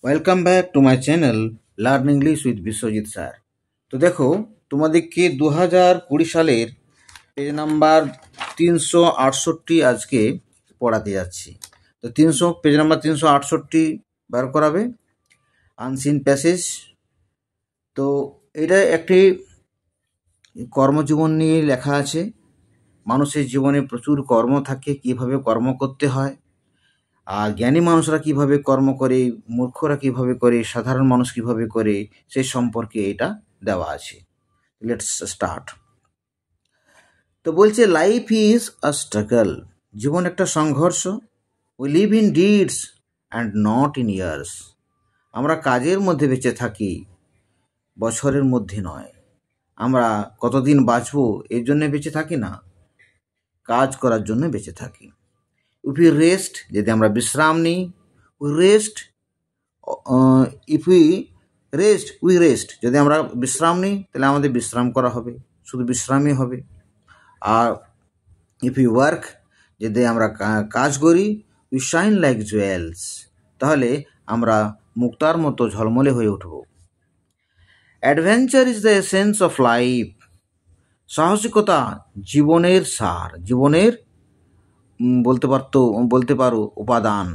Welcome back to my channel learn English with Biswajit sir. তো দেখো, তোমাদেরকে 2020 সালের পেজ নাম্বার 368 আজকে পড়াতে যাচ্ছি। তো পেজ নাম্বার 368 বার করাবে, আনসিন প্যাসেজ। তো এটা একটি কর্মজীবন নিয়ে লেখা আছে। মানুষের জীবনে প্রচুর কর্ম থাকে, কিভাবে কর্ম করতে হয়, আর জ্ঞানী মানুষরা কিভাবে কর্ম করে, মূর্খরা কিভাবে করে, সাধারণ মানুষ কিভাবে করে, সেই সম্পর্কে এটা দেওয়া আছে। Let's start. তো বলছে, লাইফ ইজ আ স্ট্রাগল। জীবন একটা সংঘর্ষ। We live in deeds and not in years. আমরা কাজের মধ্যে বেঁচে থাকি, বছরের মধ্যে নয়। আমরা কতদিন বাঁচবো এর জন্য বেঁচে থাকি না, কাজ করার জন্য বেঁচে থাকি। ইফ উই রেস্ট, যদি আমরা বিশ্রাম নিই, we rest. If we rest we rest, যদি আমরা বিশ্রাম নিই তাহলে আমাদের বিশ্রাম করা হবে, শুধু বিশ্রামই হবে। আর ইফ ইউ ওয়ার্ক, যদি আমরা কাজ করি, উই শাইন লাইক জুয়েলস, তাহলে আমরা মুক্তার মতো ঝলমলে হয়ে উঠব। Adventure is the essence of life. সাহসিকতা জীবনের সার, জীবনের বলতে পারো উপাদান,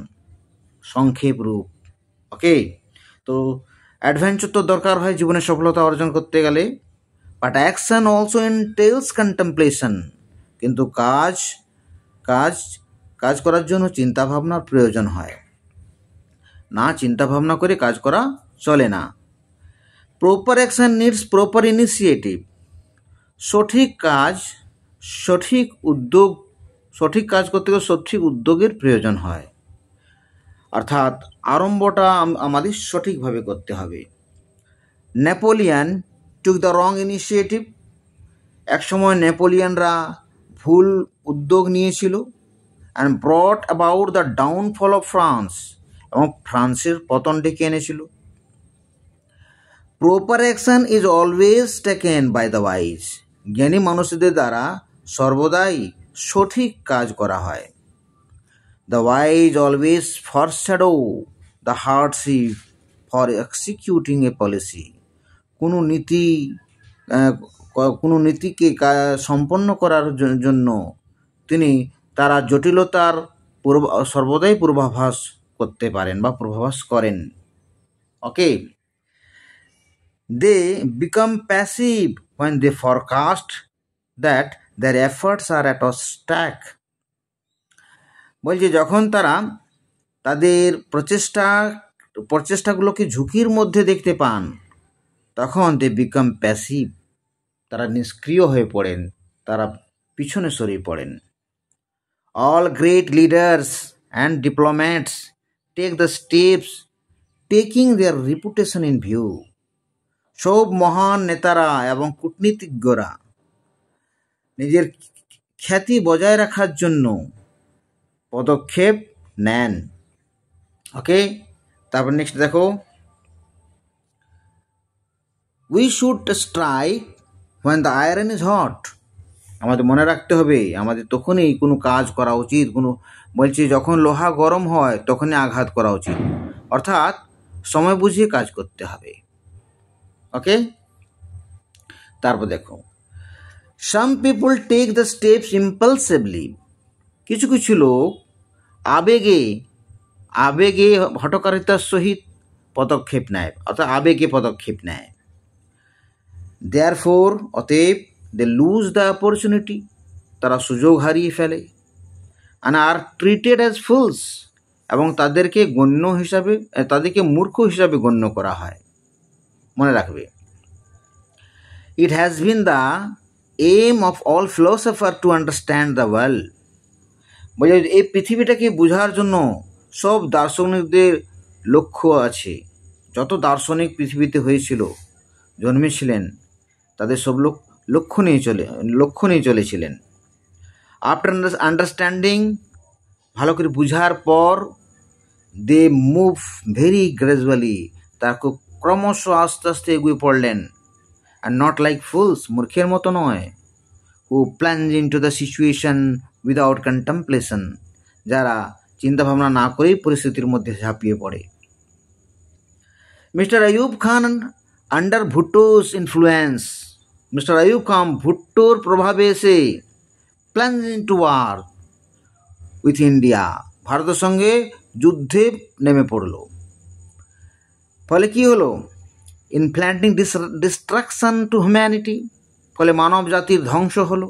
সংক্ষেপ রূপ। ওকে, তো অ্যাডভেঞ্চার তো দরকার হয় জীবনে সফলতা অর্জন করতে গেলে, বাট অ্যাকশন অলসো এন্টেলস কন্টেম্পলেশন। কিন্তু কাজ কাজ কাজ করার জন্য চিন্তা ভাবনার প্রয়োজন হয়। না চিন্তা ভাবনা করে কাজ করা চলে না। Proper action needs proper initiative. সঠিক কাজ করতে গেলে সঠিক উদ্যোগের প্রয়োজন হয়, অর্থাৎ আরম্ভটা আমাদের সঠিকভাবে করতে হবে। Napoleon took the wrong initiative. একসময় নেপোলিয়ানরা ভুল উদ্যোগ নিয়েছিল, and brought about the downfall of France, এবং ফ্রান্সের পতন ডেকে এনেছিল। Proper action is always taken by the wise. জ্ঞানী মানুষদের দ্বারা সর্বদাই সঠিক কাজ করা হয়। The wise always foreshadow the hardship for executing a policy. কোনো নীতিকে সম্পন্ন করার জন্য তারা জটিলতার সর্বদাই পূর্বাভাস করতে পারেন বা পূর্বাভাস করেন। Okay, they become passive when they forecast that their efforts are at stake. বলছে, যখন তারা তাদের প্রচেষ্টাগুলোকে ঝুঁকির মধ্যে দেখতে পান, তখন দে বিকাম প্যাসিভ, তারা নিষ্ক্রিয় হয়ে পড়েন, তারা পিছনে সরে পড়েন। All great leaders and diplomats take the steps taking their reputation in view. সব মহান নেতারা এবং কূটনীতিজ্ঞরা নিজের খ্যাতি বজায় রাখার জন্য পদক্ষেপ নেন। ওকে, তারপর নেক্সট দেখো, we should strike when the iron is hot. আমাদের মনে রাখতে হবে, আমাদের তখনই কোনো কাজ করা উচিত। বলছি, যখন লোহা গরম হয় তখনই আঘাত করা উচিত, অর্থাৎ সময় বুঝিয়ে কাজ করতে হবে। ওকে, তারপর দেখো, some people take the steps impulsively. কিছু কিছু লোক আবেগে হঠকারিতার সহিত পদক্ষেপ নেয়, অর্থাৎ আবেগে পদক্ষেপ নেয়। Therefore, অতএব, they lose the opportunity, তারা সুযোগ হারিয়ে ফেলে, and are treated as fools, এবং তাদেরকে মূর্খ হিসাবে গণ্য করা হয়। মনে রাখবে, it has been the aim of all philosophers to understand the world. বলে, এই পৃথিবীটাকে বোঝার জন্য সব দার্শনিকদের লক্ষ্য আছে। যত দার্শনিক পৃথিবীতে জন্মেছিলেন, তাদের সব লক্ষ্য নিয়ে চলেছিলেন। আফটার আন্ডারস্ট্যান্ডিং, ভালো করে বুঝার পর, দে মুভ ভেরি গ্রাজুয়ালি, তারা খুব ক্রমশ আস্তে আস্তে এগিয়ে পড়লেন। and not like fools, মূর্খের মতো নয়, who plunge into the situation without contemplation, যারা চিন্তাভাবনা না করেই পরিস্থিতির মধ্যে ঝাঁপিয়ে পড়ে। Mister Ayub Khan under Bhutto's influence, Mister Ayub Khan ভুট্টোর প্রভাবে এসে plans into war with India, ভারতের সঙ্গে যুদ্ধে নেমে পড়ল। ফলে কি হলো? ইনফ্ল্যান্টিং ডিস্ট্রাকশন টু হিউম্যানিটি, ফলে মানব জাতির ধ্বংস হলো।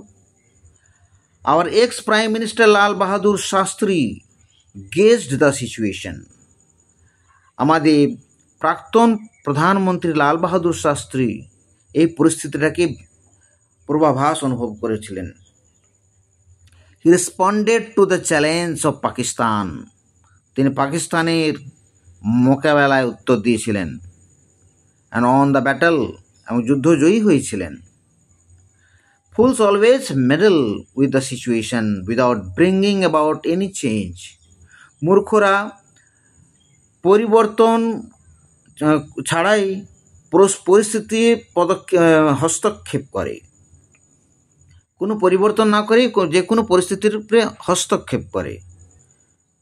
Our ex prime minister Lal Bahadur Shastri gazed the situation, আমাদের প্রাক্তন প্রধানমন্ত্রী লাল বাহাদুর শাস্ত্রী এই পরিস্থিতিটাকে পূর্বাভাস অনুভব করেছিলেন। He responded to the challenge of Pakistan, তিনি পাকিস্তানের মোকাবেলায় উত্তর দিয়েছিলেন। অ্যান্ড অন দ্য ব্যাটল, এবং যুদ্ধ জয়ী হয়েছিলেন। Fools always meddle with the situation without bringing about any change, মূর্খরা পরিবর্তন ছাড়াই পরিস্থিতি হস্তক্ষেপ করে, কোনো পরিবর্তন না করে যে কোনো পরিস্থিতির উপরে হস্তক্ষেপ করে।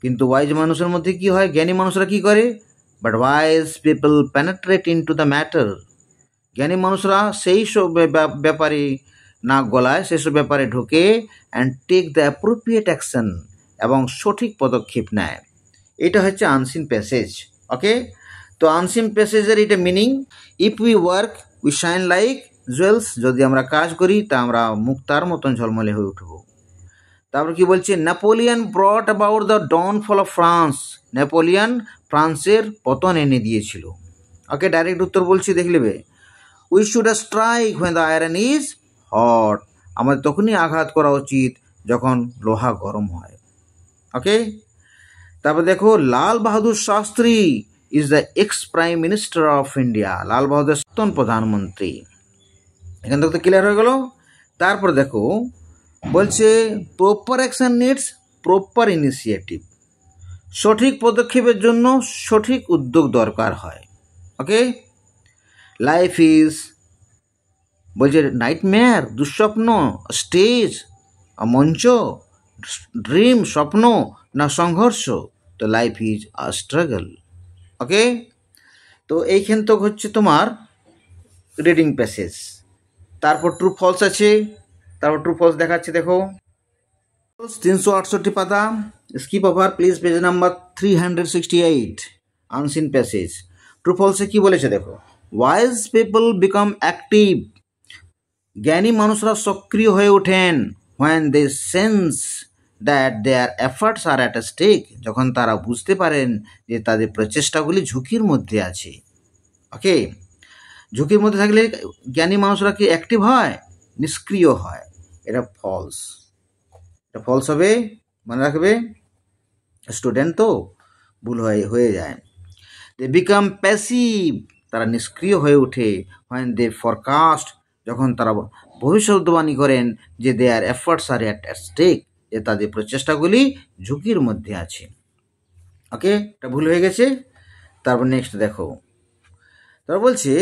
কিন্তু ওয়াইজ মানুষের মধ্যে কি হয়? জ্ঞানী মানুষরা কি করে? But wise people penetrate into the matter, জ্ঞানী মানুষরা সেই সব ব্যাপারে নাক গলায়, সেসব ব্যাপারে ঢোকে and take the appropriate action, এবং সঠিক পদক্ষেপ নেয়। এটা হচ্ছে আনসিন প্যাসেজ। ওকে, তো আনসিন প্যাসেজের এটা meaning, if we work we shine like jewels, যদি আমরা কাজ করি তা আমরা মুক্তার মতন ঝলমলে হয়ে উঠব। তারপর কি বলছে? Napoleon ব্রট about the downfall of France, Napoleon ফ্রান্সের পতন এনে দিয়েছিল। ওকে, ডাইরেক্ট উত্তর বলছি, দেখে নেবে। We should strike when the iron is hot, আমাদের তখনই আঘাত করা উচিত যখন লোহা গরম হয়। ওকে, তারপর দেখো, Lal Bahadur Shastri is the ex prime minister of India, Lal Bahadur প্রাক্তন প্রধানমন্ত্রী। এখান থেকে তো ক্লিয়ার হয়ে গেল। তারপর দেখো বলছে proper action needs proper initiative, সঠিক পদক্ষেপের জন্য সঠিক উদ্যোগ দরকার হয়। ওকে, লাইফ ইজ বলছে নাইটমেয়ার, দুঃস্বপ্ন, স্টেজ, মঞ্চ, ড্রিম, স্বপ্ন, না সংঘর্ষ, তো life is a struggle. Okay, তো এইখান তো হচ্ছে তোমার রিডিং প্যাসেজ। তারপর ট্রু ফলস আছে, তারপর ট্রু ফলস দেখাচ্ছে। দেখো 368 পাতা, skip over please, page number 368, unseen passage. True ফলসে কি বলেছে দেখো, ওয়াইজ পিপল বিকাম অ্যাক্টিভ, জ্ঞানী মানুষরা সক্রিয় হয়ে ওঠেন when they sense that their efforts are at stake, যখন তারা বুঝতে পারেন যে তাদের প্রচেষ্টাগুলি ঝুঁকির মধ্যে আছে। ওকে, ঝুঁকির মধ্যে থাকলে জ্ঞানী মানুষরা কি অ্যাক্টিভ হয়? নিষ্ক্রিয় হয়। এটা ফলস, এটা ফলস হবে, মনে রাখবে স্টুডেন্ট তো ভুল হয়ে যায়। দে বিকাম প্যাসিভ, তারা নিষ্ক্রিয় হয়ে ওঠে when they forecast, যখন তারা ভবিষ্যৎবাণী করেন যে দেয়ার এফার্টস আর অ্যাট স্টেক, যে তাদের প্রচেষ্টাগুলি ঝুঁকির মধ্যে আছে। ওকে, এটা ভুল হয়ে গেছে। তারপর নেক্সট দেখো, তারপর বলছে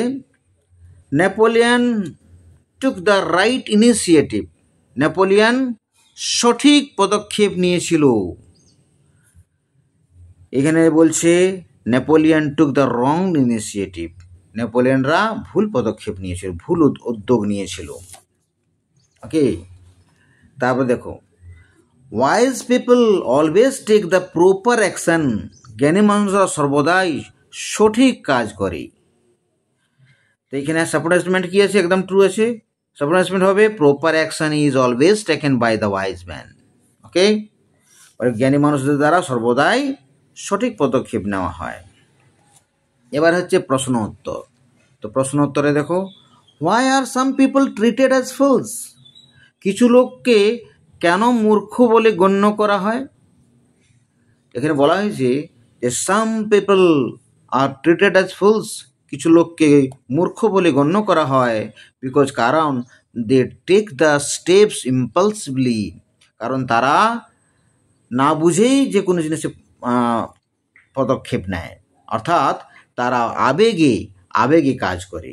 Napoleon took the right initiative, Napoleon সঠিক পদক্ষেপ নিয়েছিল। এখানে বলছে Napoleon took the wrong initiative, নেপোলিয়নরা ভুল পদক্ষেপ নিয়েছিল, ভুল উদ্যোগ নিয়েছিল। ওকে, তারপর দেখো wise people always take the proper action, জ্ঞানী মানুষরা সর্বদাই সঠিক কাজ করে। তো এখানে সাপোর্ট স্টেটমেন্ট কি আছে? একদম ট্রু আছে। সাপোর্ট স্টেটমেন্ট হবে proper action is always taken by the wise man. Okay, জ্ঞানী মানুষদের দ্বারা সর্বদাই সঠিক পদক্ষেপ নেওয়া হয়। এবার হচ্ছে প্রশ্ন উত্তর। তো প্রশ্ন উত্তরে দেখো, why are some people treated as fools, কিছু লোককে কেন মূর্খ বলে গণ্য করা হয়? এখানে বলা হয়েছে যে some people are treated as fools, কিছু লোককে মূর্খ বলে গণ্য করা হয় বিকজ কারণ they take the steps impulsively, কারণ তারা না বুঝেই যে কোনো জিনিসে পদক্ষেপ নেয়, অর্থাৎ তারা আবেগে কাজ করে।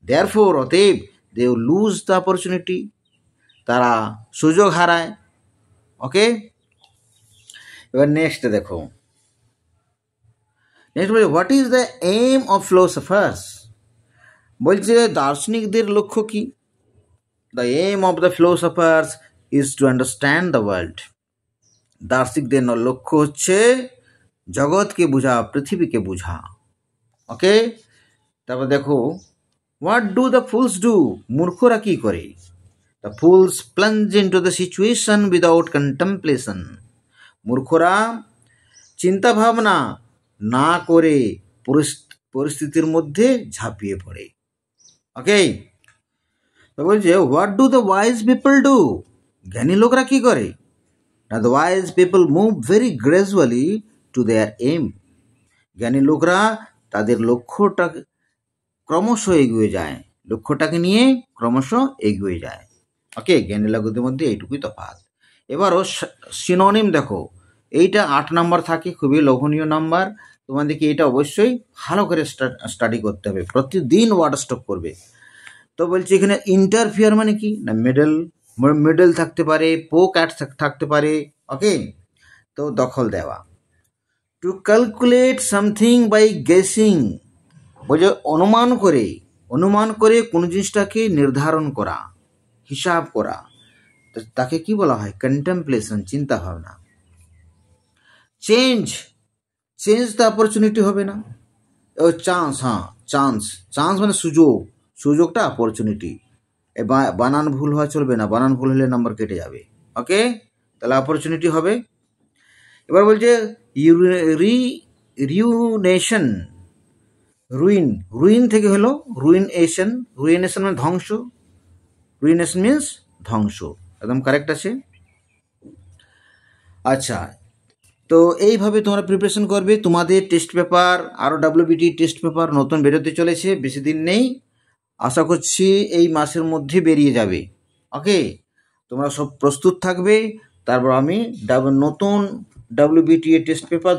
দেয়ারফোর, অতএব দে লুজ দ্য অপরচুনিটি, তারা সুযোগ হারায়। ওকে, এবার নেক্সট দেখো, নেক্সট বলছে what is the aim of philosophers. বলছে দার্শনিকদের লক্ষ্য কি? The aim of the philosophers is to understand the world. দার্শনিকদের লক্ষ্য হচ্ছে জগৎকে বোঝা, পৃথিবীকে বোঝা। ওকে, তারপর দেখো what do the fools do. মূর্খরা কি করে? The fools plunge into the situation without contemplation. মূর্খরা চিন্তা ভাবনা না করে পরিস্থিতির মধ্যে ঝাঁপিয়ে পড়ে। ওকে, তো বলছে what do the wise people do. জ্ঞানী লোকরা কি করে? The wise people move very gradually to their aim. জ্ঞানী লোকরা তাদের লক্ষ্যটা ক্রমশ এগিয়ে যায়, লক্ষ্যটাকে নিয়ে ক্রমশ এগিয়ে যায়। ওকে, জ্ঞানী লোকদের মধ্যে এইটুকুই তফাৎ। এবারও সিনোনিম দেখো, এইটা 8 নাম্বার থাকে, খুবই লোভনীয় নাম্বার। তোমাদেরকে এটা অবশ্যই ভালো করে স্টাডি করতে হবে, প্রতিদিন ওয়ার্ড স্টক করবে। তো বলছি এখানে ইন্টারফিয়ার মানে কি না, মিডল থাকতে পারে, পোক অ্যাট থাকতে পারে। ওকে, তো দখল দেওয়া। To calculate something by guessing, বলছে অনুমান করে কোনো জিনিসটাকে নির্ধারণ করা, হিসাব করা, তাকে কি বলা হয়? কন্টেম্পলেশন, চিন্তা ভাবনা। চেঞ্জ দ্য অপরচুনিটি হবে না, ও চান্স, হ্যাঁ চান্স মানে সুযোগটা অপরচুনিটি। বানান ভুল হওয়া চলবে না, বানান ভুল হলে নাম্বার কেটে যাবে। ওকে, তাহলে অপরচুনিটি হবে। এবার বলছে রিউনেশন, রুইন থেকে হলো রুইনেশন মানে ধ্বংস, রুইনেশন মিন্স ধ্বংস, একদম কারেক্ট আছে। আচ্ছা, তো এইভাবে তোমরা প্রিপারেশন করবে। তোমাদের টেস্ট পেপার, আরও WBT টেস্ট পেপার নতুন বেরোতে চলেছে, বেশি দিন নেই, আশা করছি এই মাসের মধ্যে বেরিয়ে যাবে। ওকে, তোমরা সব প্রস্তুত থাকবে। তারপর আমি নতুন WBT টেস্ট পেপার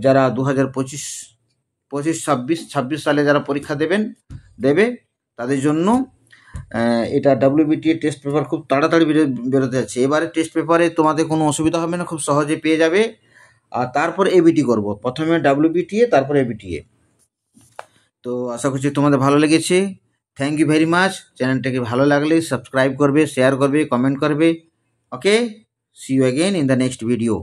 যারা 2025-26 সালে যারা পরীক্ষা দেবে তাদের জন্য এটা WBT টেস্ট পেপার খুব তাড়াতাড়ি বেরোতে যাচ্ছে। এবারে টেস্ট পেপারে তোমাদের কোনো অসুবিধা হবে না, খুব সহজে পেয়ে যাবে। আর তারপর ABT করব, প্রথমে WBT তারপর ABT। তো আশা করছি তোমাদের ভালো লেগেছে। Thank you very much. চ্যানেলটাকে ভালো লাগলে সাবস্ক্রাইব করবে, শেয়ার করবে, কমেন্ট করবে। Okay, see you again in the next video.